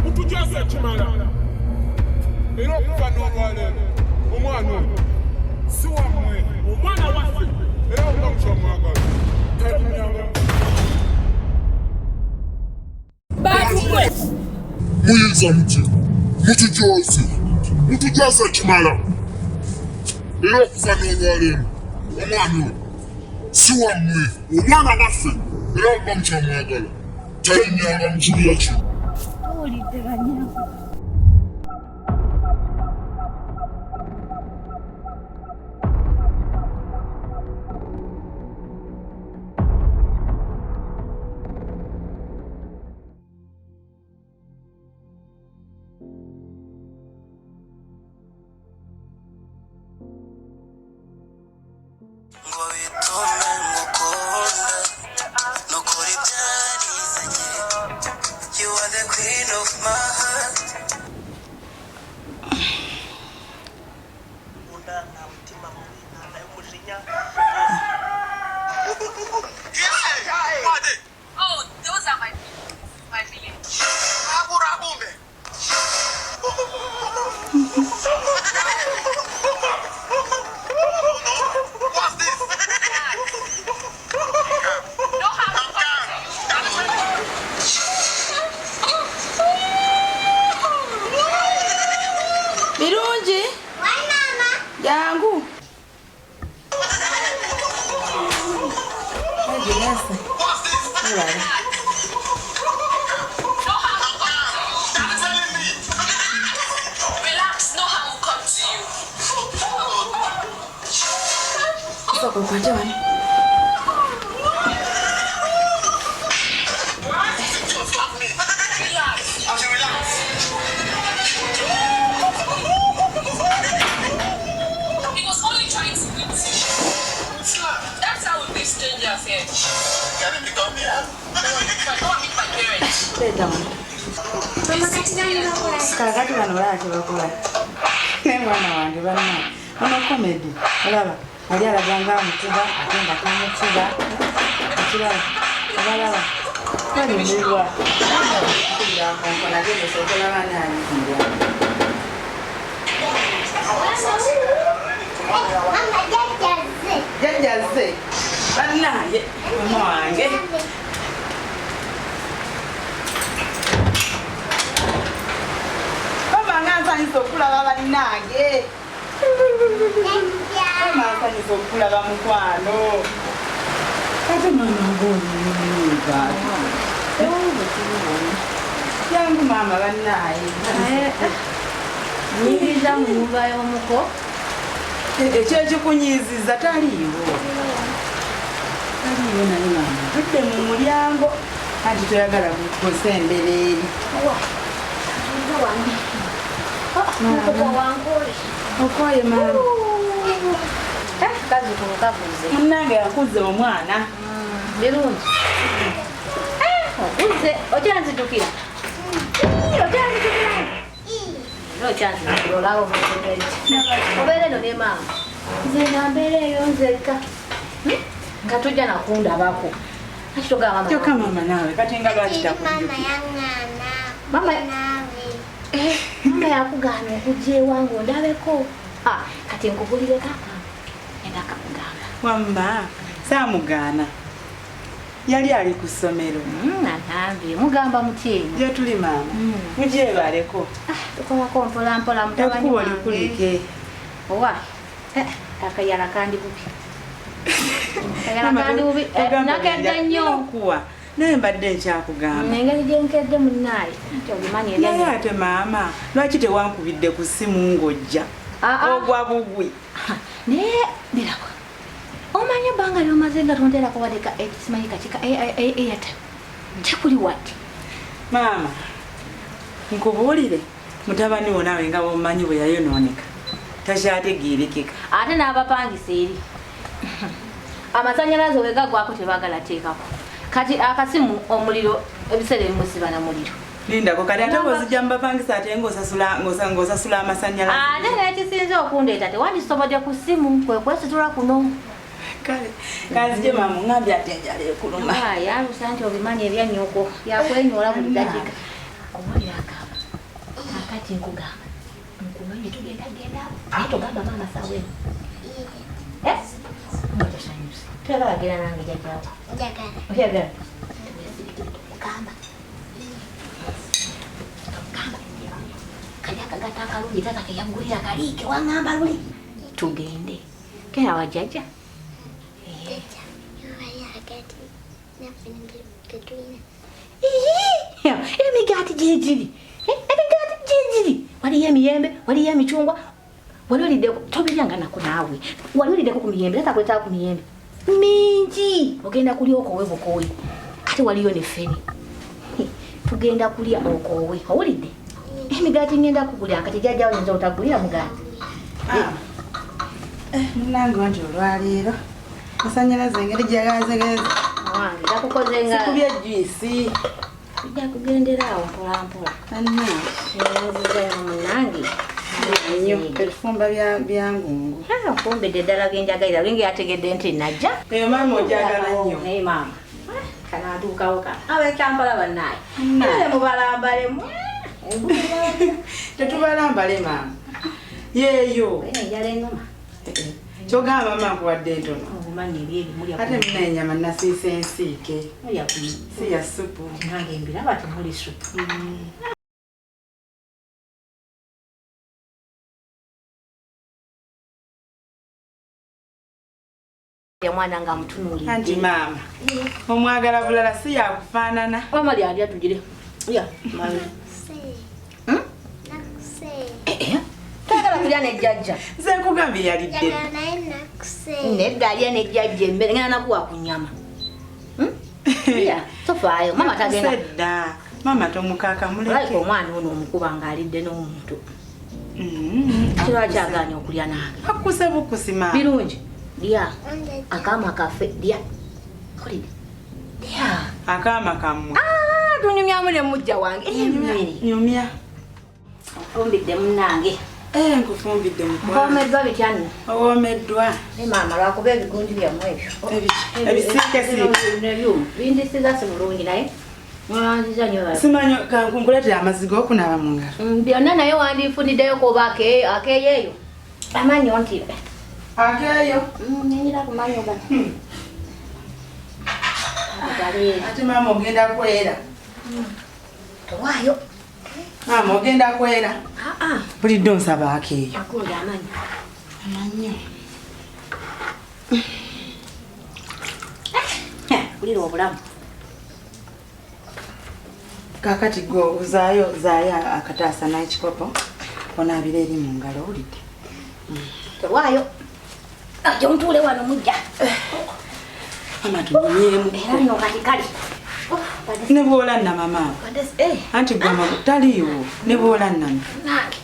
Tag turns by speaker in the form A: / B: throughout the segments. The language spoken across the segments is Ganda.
A: mutujoze kimala era okufa n'olwaleero omwana oyo si wammwe omwana waffe era oba mukyomwagala talinyanga muyinza muti mutujoze kimala era okufa n'olwaleero omwana oyo si wammwe omwana waffe era oba mukyomwagala talinyanga mu kibuya kino.
B: Kakati banola kibakola. Mwana wange bana. Ono comedy. Olaba. Ali alaganga mutuba atenda kamutuba. Kirala. Abalaba. Kali ndibwa. Kugira konkona gende sokola bana ali kugira. Jajaze. Bana ye. Mwange. Nganza okulaba balinange. Nganza okulaba mukwano. Kati mama ngoniga. Yangu mama banaye.
C: Nibiza mu nyumba y'omuko.
B: Ekyo kikunyiziza taliiwo. Taliiwo naye mama. Tudde mu mulyango. Kati toyagala kusembera eri. Okoye mama.
C: Kazi kukabuze.
B: Munange yakuze omwana.
C: Birungi. Okuze ojanzitukira. Ojanzitukira. Ojanzitukira olawo mukubere. Obere no ne mama. Nze nambere yo nzeka. Katujja nakundabako. Akitoga mama.
B: Kyoka mama nawe kati nga lwakitakujuka.
D: Mama yangana.
C: Mama
D: nawe.
C: Mama yakugana okujja ewange ondabeko. Kati nkugulire kaka. Enda kakugamba.
B: Wamma saamugana. Yali ali ku ssomero.
C: Anambi mugamba mutyenyi.
B: Gye tuli mama. Mugyebaleko.
C: Tukolako mpola mpola mutabani
B: wange. Kulike.
C: Owa. Akayala kandi bubi. Akayala kandi bubi. Nakende nnyo.
B: Kuwa. Naye mbadde nkyakugamba.
C: Engeri gye nkedde munnaye. Obimanyi engeri.
B: Naye ate maama, lwaki tewankubidde ku ssimu ng'ojja? Ogwa bugwi.
C: Naye birako. Omanyi ebbanga ly'omaze nga tonterako wadde ka simanyi kakika Airtel. Tekuli wadde.
B: Maama, nkubuulire mutabani wo naawe nga bw'omanyi bwe yayonooneka. Takyategeerekeka.
C: Ate n'abapangisa eri. Amasannyalaze bwe gagwako tebaagala teekako. Kati akasimu omuliro ebiseera ebimu siba na muliro.
B: Lindako kati ate ng'ozijja mu bapangisa ate ng'osasula amasannyalaze.
C: Ate n'ekisinze okundeeta tewandisobodde ku ssimu kwe kwesitula kuno.
B: kale kazije mama ngambi atenjale kuluma
C: ya rusanti obimanye ebya nyoko yakwenyola buli dakika omuli akaba akati nkugamba nkumanye tugenda tugamba mama sawe mmoja shanyusi twagala nange jajawa njagala kamba kali akagata akaluli tata keyagulira kalike wangamba luli tugende kera wajaja emigati gyegiri waliyo emiyembe waliyo emicungwa waloliddeko tobiryanga nako naawe waloliddeko ku miyembe leta kwetaawo ku miyembe mingi ogenda kulya okowe bukowe ate waliyo ne feni tugenda kulya okowe owulidde emigati ngenda kugulya kati jjajjawo yinza otagulira mugati
B: munange wanti olwaleero masanyalaze engeri gyagazegeza
C: wange yakukozenga
B: sikubya juisi
C: ujja kugenderaawo mpolampola munange
B: nnyo ebifumba byangungu
C: nkumbedde eddala byenjagalira lingi yategedde nti najja
B: eyo maama ojagala nnyo
C: naye maama kanatuukawo kana abekyambala bannaaye ale mubalambalemu
B: tetubalambale maama yeeyo
C: enjala enuma
B: kyogamba maama nkuwadde entono
C: obumanyi ebyebimulya
B: ate muna enyama nasiisa ensiike
C: mulya
B: si ya supu
C: nange embiraba temuli supu ya mwana nga mutunulidde
B: anti maama omwagala bulala si yakufaanana
C: mama lyalya tugire ya mami tagala kulya nejjajja
B: nze nkugambye yalidde
C: nedda alya nejjajja emmere ngenda nakuwa ku nyama ya tofaayo mama tagenda
B: sedda mama tomukaaka muleke
C: aliko omwana ono omukuba ng'alidde n'omuntu kirwaki agaanye okulya nange
B: akuse bukusi maama
C: birungi lya akaama kaffe lya olidde lya
B: akaama kammwe
C: tunyumyamu ne mujja wange emmere
B: nyumya
C: ofumbidde munnange
B: nkufumbidde
C: mpoomeddwa bitya nno
B: owoomeddwa
C: ne maama lwakuba ebigunju byamu ebyo
B: ebisiikesiike
C: bindisiza si bulungi naye wanziza nyo
B: simanyi kankunkuleetera amazzi g'okunaaba mu ngalo
C: byonna naye wandifuniddeyo kuba akeeyeeyo amanyo nti
B: akeeyo
C: nenyira kumanyo gano
B: ate maama ogenda kwera
C: towaayo
B: maama ogenda kwera bulidde onsaba akeeyo
C: akunde amanyo
B: amanyo
C: kulira obulamu
B: kakati go zaayo akataasa n'ekikopo onaabira eri mu ngalo owulidde
C: tewaayo ajo ntuule wano mujja
B: mama tunyumiremu
C: era nno kati kali
B: ne bwola nnama maama anti gwama taliiwo ne bwola nnama
C: nange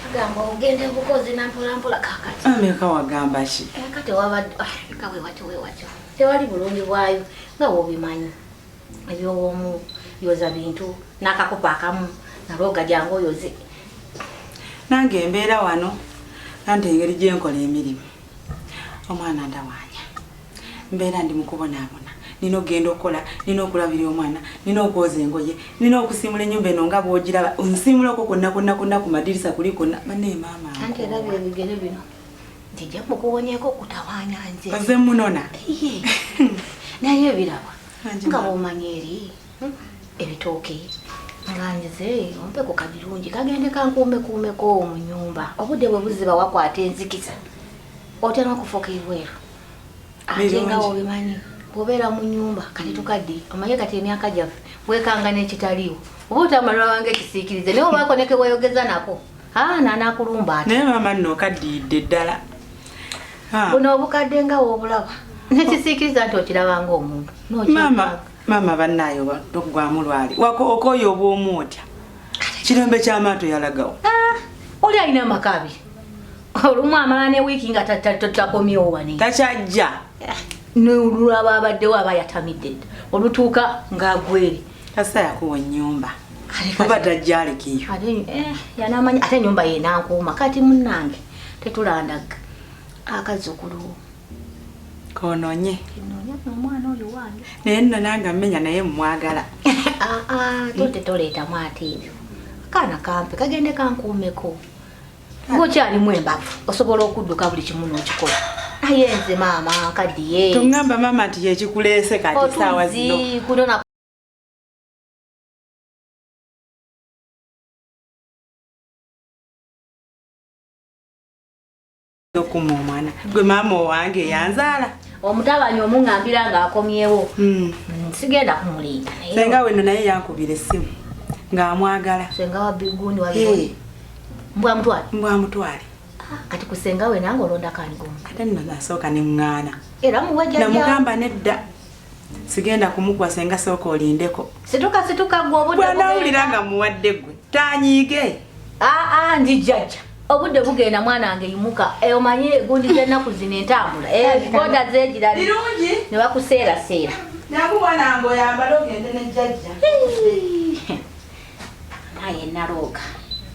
C: agamba ogende bukozi nampolampola kakati
B: ameka wagamba ki
C: kati wabadde kawewatyo tewali bulungi bwayo nga wobimanyi ebyowoomu yoza bintu n'akakopo akamu nalwoga jangu oyoze
B: nange embeera wano anti engeri gyenkola emirimu omwana ndawaanya mbeera ndi mukubonaabona nina okugenda okukola nina okulabira omwana nina okwoza engoye nina okusimula ennyumba eno nga bwogiraba onsimulako konna ku madirisa kuli konna bane maama
C: anti erabira ebigere bino njija mukubonyeko kutawaanya nze
B: oze munona
C: naye ebiraba nga bwomanya eri ebitooke nga nze ompeko kabirungi kagende kankuumekuumeko mu nyumba obudde bwe buziba wakwata enzikisa otya n'okufuuka ibweru ate nga wobimanyi bwobeera mu nyumba kati tukaddi omanye kati emyaka gyaffe bwekanga n'ekitaliiwo oba otamalira wange ekisiikirize naye obaako ne keweyogeza nako nanakulumba ate
B: naye maama nno okaddiidde ddala
C: buno obukadde nga woobulaba nekisiikiriza nti okirabanga omuntu
B: maama bannaayo togwamu lwali okooyo obwomu otya kirembe ky'amaato yalagawo
C: oli alina amaka abiri olumu amala ne wiiki nga takomyewo wani
B: takyajja
C: nolulwaba abaddewo aba yatamidde dda olutuuka ng'agwere
B: kasa yakuwa ennyumba oba tajja alekeyo
C: yanamanya ate ennyumba yenankuuma kati munnange tetulandaga akazzukulu
B: kononye
C: Kinonya n'omwana oyo wange.
B: naye nno nange mmenya naye mmwagala.
C: Tote toleeta mwate ebyo. Kaana kampe kagende kankuumeko. Ng'okyalimu embavu osobola okudduka buli kimu n'okikola. Naye nze maama nkaddiye.
B: Tongamba maama nti yekikuleese kati saawa zino.
C: Kunona
B: okuma omwana gwe maama owange yanzaala.
C: Omutabanyi omuŋŋambira ng'akomyewo. Sigenda kumulinda naye.
B: Senga we nno naye yankubira essimu ng'amwagala.
C: Senga wa bigundi wali. Mbwa mutwale.
B: Mbwa mutwale.
C: Kati kusenga we nange olonda kani gumu.
B: Ate nno nasooka ne ŋŋaana.
C: Era muwajja
B: namugamba nedda. Sigenda kumukwa senga sooka olindeko.
C: Situka gwe obudde.
B: Bw'anaawulira nga muwadde gwe taanyiige.
C: Ndi jjajja. Obudde bugenda mwana wange yimuka. Omanye gundi z'ennaku zino entambula. Boda zeegirali.
B: Birungi.
C: Ne bakuseeraseera.
B: Naku mwana wange oyambala ogende ne jjajja.
C: Naye Nalooga.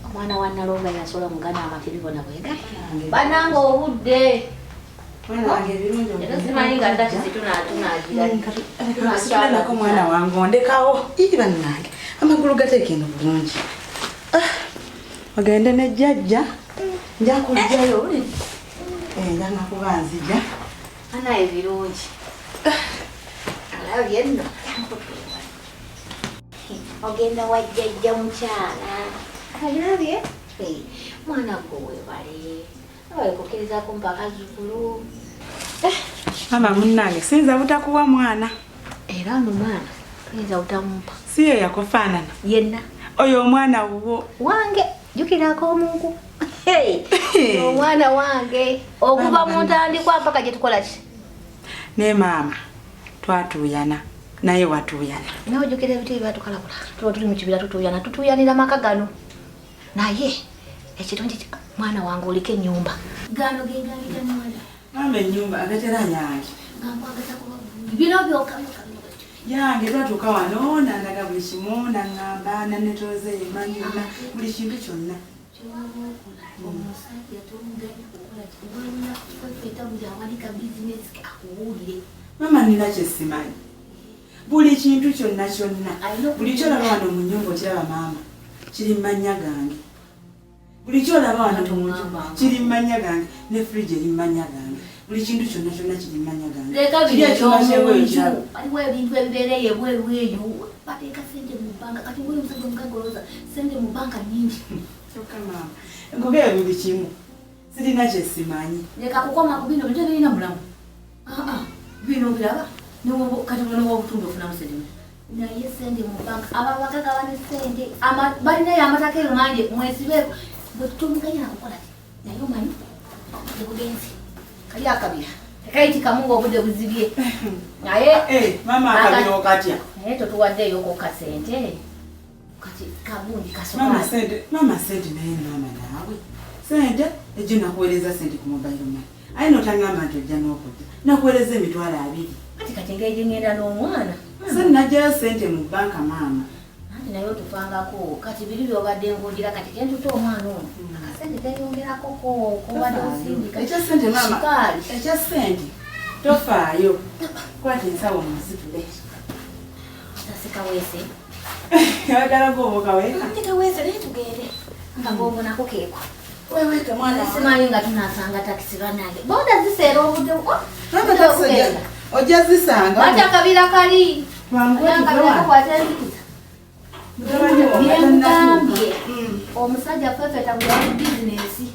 C: Omwana wa Nalooga yasola mugana amatiri bona bwega. Bananga obudde.
B: Mwana wange birungi.
C: Era simanyi nga ndaki zitunaatunagira.
B: Nako mwana wange ondekawo. Iri bannange amagulu gateeka eno bulungi. Ogende ne jjajja. Nja kujjayo oli. Njanga kuba nzija.
C: Anaye birungi. Alabye nno. Ogenda wa jjajja mukyala. Alabye? Mwana gwe weebale. Awekukkiriza kumpa kazzukulu.
B: Mama munnange siyinza butakuwa mwana.
C: Era no mwana tuyinza butamumpa.
B: Si ye yakufaanana.
C: Yenna.
B: Oyo omwana wuwo.
C: Wange jukirako omuntu. Omwana wange okuva mu ntandikwa mpaka gye tukola ki?
B: Ne maama twatuuyana naye watuuyana.
C: Nawe jukira ebiti byatukalabula. Tuba tuli mu kibira tutuuyana tutuuyanira maka gano. Naye ekirungi mwana wange oliko ennyumba. Gano gengalira mwana.
B: Mama ennyumba agatera nyange.
C: Ng'amwagata kuba bino byokka
B: yange twatuuka wano nandaga buli kimu naŋŋamba nanetooze emanyuna buli kintu kyonna. Mama nina kyesimanyi buli kintu kyonna buli kyolaba wano mu nnyumba okiraba maama kiri mmanya gange. Buli kyolaba wano mu nju kiri mmanya gange ne fridge eri mmanya gange. Buli kintu kyonna kiri mmanya gange.
C: Leka bino aliwo ebintu ebibeereye bweru eyo bateeka sente mu banka kati ng'oyo omusajja omugagoloza sente mu banka nnyingi.
B: Kyokka maama enkogeyo buli kimu sirina kyesimanyi.
C: Leka kukoma ku bino bito birina mulamu. Bino biraba kati bulina obutundu ofunamu sente. Naye sente mu banka ababaka gabane sente balinayo amataka eyo mangi mwesibeeko bwe tutumuganya nakukola ti naye omanyi tebugenzi kali akabira tekayitikamu ng'obudde buzibye naye
B: mama akabira okatya
C: naye totuwaddeeyo ko kasente kati kabundi kasomaali
B: mama sente naye maama naawe sente ejjo nakuweereza sente ku mobile money aye notaŋŋamba nti ojja n'okudda nakuweereza emitwalo 2
C: kati engeri ngenda n'omwana
B: se najjayo sente mu banka maama
C: anti naye otufangako kati biri byobadde ngunjira kati kentuta omwana ono akasente teyongerako kobadde osindika
B: ekyasente maama ekyasente tofaayo kwata ensawo muzitule
C: tasikawese
B: ayagala gobokaweka
C: tikawese naye tugende nga bobonako keeko
B: weweke mwana
C: simanyi nga tunasanga takisi banange boda ziseera obudde
B: ojja zisanga
C: ati akabira kali akabirakwata enzikiza byemugambye omusajja fefeta gulamu bizinesi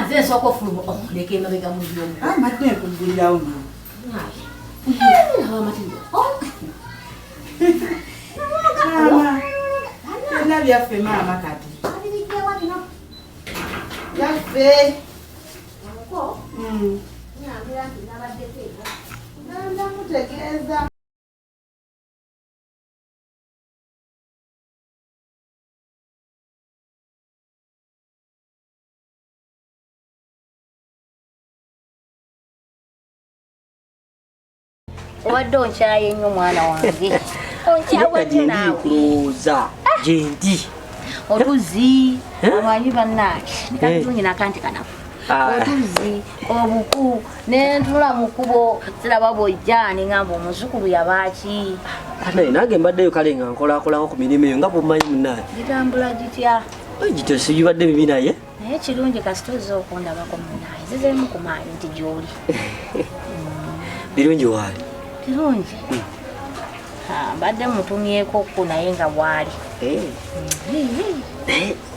C: nze nsooka ofuluma leka emabega mu byomu
B: amadde nkugulirawo byonna byaffe maama kati byaffe mutegeeza
C: obadde onkyaye nnyo mwana wange onkyawadde naawe
E: kulowooza gyendi
C: oluzi amanyi bannange nikatulungi nakanti kanafu otuzi obuku nentula mu kkubo siraba bwojjaani ngamba omuzukulu yabaki
E: ate nange mbaddeyo kale nga nkolakolako ku mirimu eyo nga bwomanyi munaye
C: gitambula gitya
E: gito siyibadde bibi naye
C: naye kirungi kasitozi okundabako munaye zizemu kumaanyi nti gyoli
E: birungi waali
C: kirungi mbadde mutumyeko ku naye nga bwali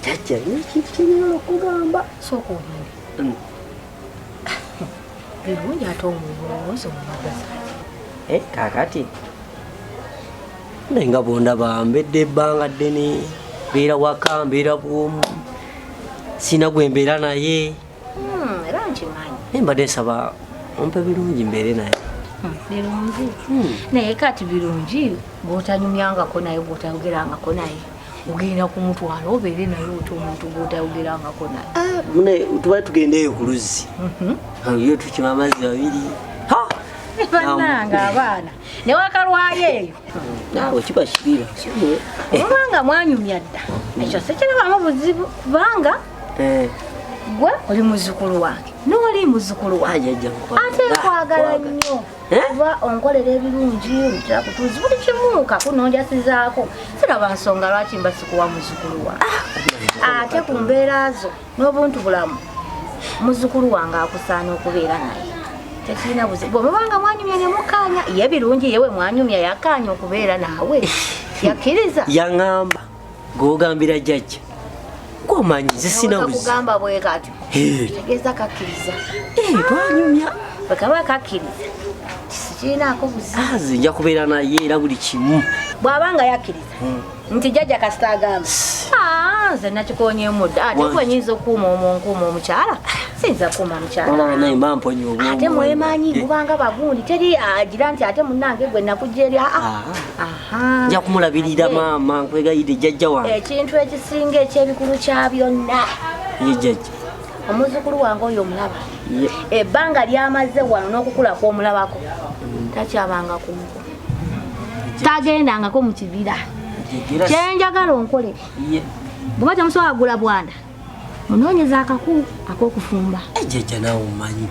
E: jajja ekintu kyenyola okugamba
C: sooka olinde birungi ate omulowooza omumagazi
E: kakati naye nga bondaba mbedde ebbanga ddene mbeera waka mbeera bwomu sina gwe mbeera naye
C: era nkimanyi
E: naye mbadde nsaba ompe birungi mbeere naye
C: birungi naye kati birungi bw'otanyumyangako naye bw'otayogerangako naye ogenda kumutwala obeere naye oti omuntu bw'otayogerangako naye
E: mune tubaye tugendeeyo ku luzzi yo tukima amazzi babiri
C: bannanga abaana ne wakalwayo eyo
E: naawe kiba kirira
C: obanga mwanyumya dda ekyo sikirabamu buzibu kubanga gwe oli muzzukulu wange n'oli muzzukulu wange ate nkwagala nnyo kuba onkolera ebirungi omutera kutuuzi buli kimu kakunonjasizaako siraba nsonga lwaki mba sikuwa muzzukulu wange ate ku mbeera zo n'obuntu bulamu muzzukulu wange akusaana okubeera naye tekirina buzibu bwemubanga mwanyumya ne mukaanya ye birungi yewe mwanyumya yakaanya okubeera naawe yakkiriza
E: yaŋŋamba g'ogambira jjajja gwomanyi zisina
C: kugamba bwe kati tegeeza kakkiriza
E: twanyumya
C: bwekaba kakkiriza tikirinaako buzibu
E: nja kubeera naye era buli kimu
C: bw'abanga yakkiriza nti jjajja kasita agamba nze nakikoonyemu dda ate gwe nyinza okuuma omunkuuma omukyala siyinza kuuma mukyala
E: naye mamponye obwomu
C: ate mwemanyi mubanga bagundi teri agira nti ate munnange gwe nakujja eri
E: nja kumulabirira maama nkwegayidde jjajja wange
C: ekintu ekisinga ekyebikulu kya byonna
E: ye jjajja
C: omuzzukulu wange oyo omulaba ebbanga lyamaze wano n'okukula kw'omulabako takyabanga kunku tagendangako mu kibira kyenjagala onkolere bweba temusobola kugula bwanda munoonyeza akaku ak'okufumba
E: jjajja naawe omanyi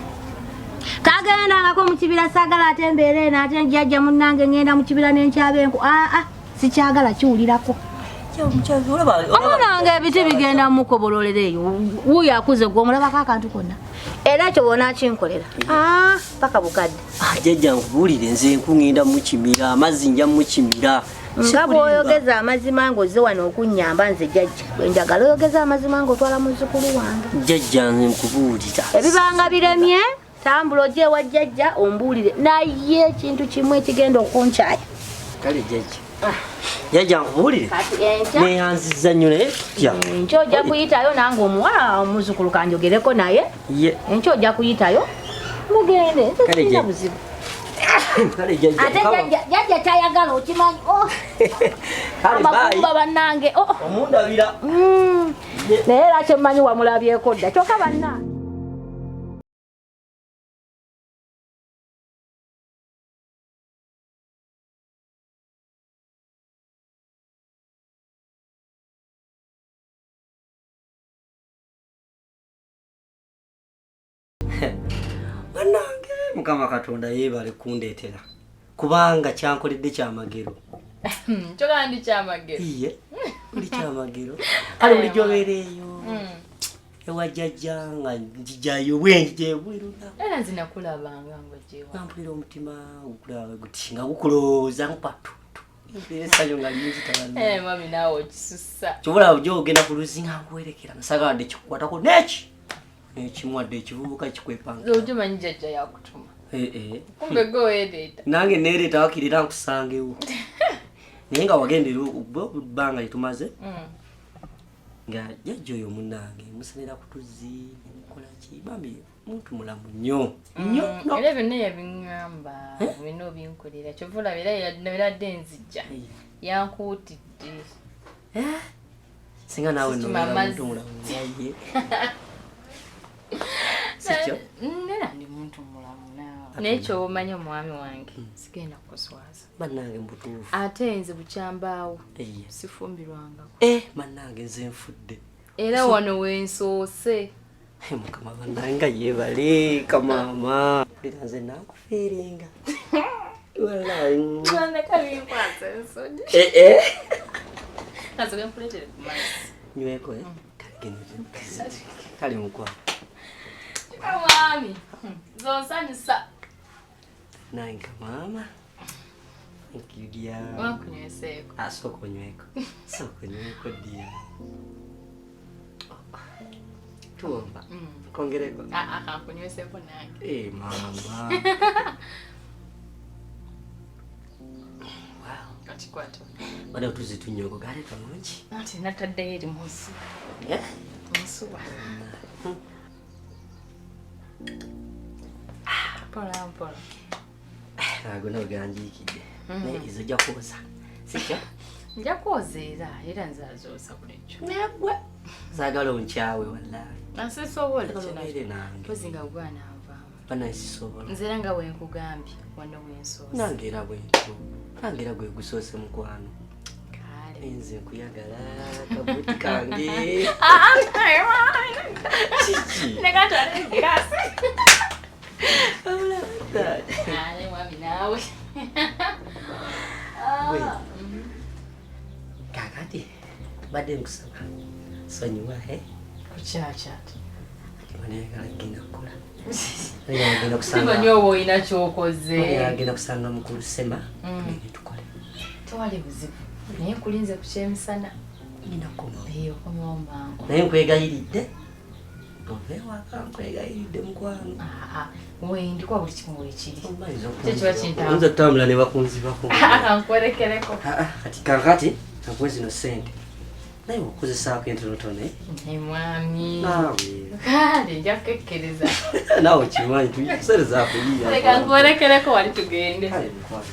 C: kagendangako mu kibira saagala ate embeera eno ate njajja munnange ngenda mu kibira n'enkyaba enku sikyagala kiwulirako omunange ebiti bigenda mukobololera eyo wuyo akuze gwe omulabako akantu konna era kyo bona kinkolera paka bukadde
E: jjajja nkubuulire nze enku ngenda mukimira amazzi nja mukimira
C: nga bw'oyogeza amazima ng'ozze wano okunnyamba nze jjajja bwenjagala oyogeza amazima ng'otwala muzzukulu wange
E: jjajja nze nkubuulira
C: ebibanga biremye tambula ojje ewa jjajja ombuulire naye ekintu kimu ekigenda okunkyaya
E: kale jjajja jjajja nkubuulire neyanziza nnyo naye tutya
C: enkya ojja kuyitayo nange omuwala omuzzukulu kanjogereko naye enkya ojja kuyitayo mugende tekirina buzibu ate jjajja tayagala okimanyi amakumba bannange
E: omundabira
C: naye era kyemmanyi wamulabyeko dda kyokka bannange
E: bannange mukama katonda yeebale kundeetera kubanga kyankoledde kyamagero
F: kyogala ndi kyamagero
E: iye buli kyamagero kale buli gyobeereeyo ewa jjajja nga njijayo bwenje bweruna
F: era nze nakulabanga ng'ojjewa
E: nampulira omutima gukulawe guti nga gukulooza nkupatutu esayo nga lingi tabana
F: mami naawe okisussa
E: kyobola gyogenda ku luzzi nga nkuwerekera nasagadde kikukwatako neki nekimwadde ekivubuka kikwepanga
F: okimanyi jjajja yakutuma kumbe gowereeta
E: nange neereeta wakirira nkusangewo naye nga wagendera bbanga litumaze nga jjajja oyo munnange musalira ku tuzzi nemukolaki bambi muntu mulamu nnyo
F: era byonna yabiŋŋamba bina obinkolera kyova olaba era nabiradde nzijja yankuutidde
E: singa naawe nomuntu mulamu yaye sikyo
F: era ndi muntu mulamu naawe naye kyobamanyi omwami wange sigenda kuswaza
E: bannange mbutuufu
F: ate nze bukyambaawo sifumbirwangako
E: bannange nze nfudde
F: era wano wensoose
E: Mukama bananga yebale kamama. Liranze nakufiringa. Wallahi.
F: None kali kwanza nsoni. Kazoga mpuletere kumasi.
E: Nyweko kali mukwa.
F: Mami. Zonsanyusa.
E: Nanga mama. Nkidia.
F: Wakunyweseko.
E: Soko nyweko. Soko nyweko dia. Tuomba. Kongereko.
F: Akankunyweseko nange.
E: Mama. Wow.
F: Kachikwata.
E: Bana tuzitunyogo gale kalungi.
F: Ati natadde eri musu. Musuwa. Pola.
E: Agona ganjikide. Ne izo jakoza. Sika?
F: Njakozeera era nzazoosa bulijjo.
E: Negwe. Zagalo nchawe wallahi.
F: Nasisobola
E: Nange.
F: kino. Kozinga gwana nvaamu.
E: Bana isisobola.
F: Nzera nga wenkugambye wano wensoose.
E: Nangera bwentu. Nangera gwe gusoose mukwano.
F: Kale.
E: Enze nkuyagala kabuti kange. Chichi.
F: Nekatwala girasi.
E: Olata.
F: Ale mwami nawe.
E: Kakati. Badde nkusaba. Sonyiwa
F: Kukyachati.
E: Manegala genda kukola. Agenda kusanga.
F: Simanyi oba olina ky'okoze.
E: Agenda kusanga mukulu Sema. Tugende tukole.
F: Tewali buzibu. Naye kulinze ku kyemisana.
E: Ngina koma.
F: Eyo komawo mangu.
E: Naye nkwegayiridde. Ovewaka nkwegayiridde mukwano.
F: Ndikuwa buli kimu weekiri.
E: Kyo kiba kintamu. Nze tambula ne bakunzibako.
F: Kankwerekereko.
E: Kati kakati nakuwe zino ssente. Naye okukozesaako entonotono
F: mwami.
E: Naawe.
F: Kale nja kukekkereza.
E: Naawe kimanyi tuyisereza akuyiya.
F: Leka nkwerekereko wali tugende.
E: Kale mukwano.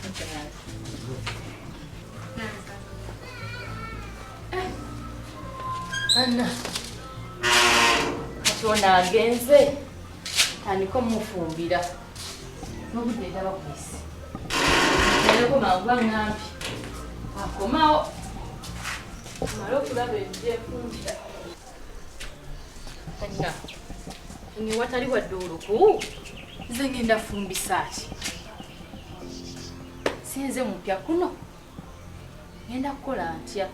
F: Anna. Kati ono agenze. Tandika omufumbira. N'obudde ndaba kwisi. Nereko mangu aŋŋambi. Akomawo. Malo kulaba ebyefumbira. Anna. Nge watali wadde oluku. Nze ngenda fumbisa ki? Sinze mupya kuno. Ngenda kukola ntya?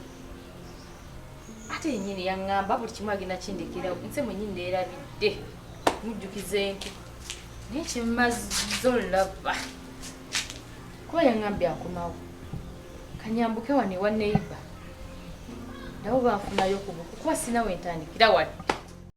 F: Ate yennyini yaŋŋamba buli kimu agenda kindikira nze mwennyini ndeerabidde mujjukize enku naye kyemmaze olaba kuba yaŋŋambye akomawo kanyambuke wano ewa neiba nabo banfunayo ku buku kuba sina wentandikira wadde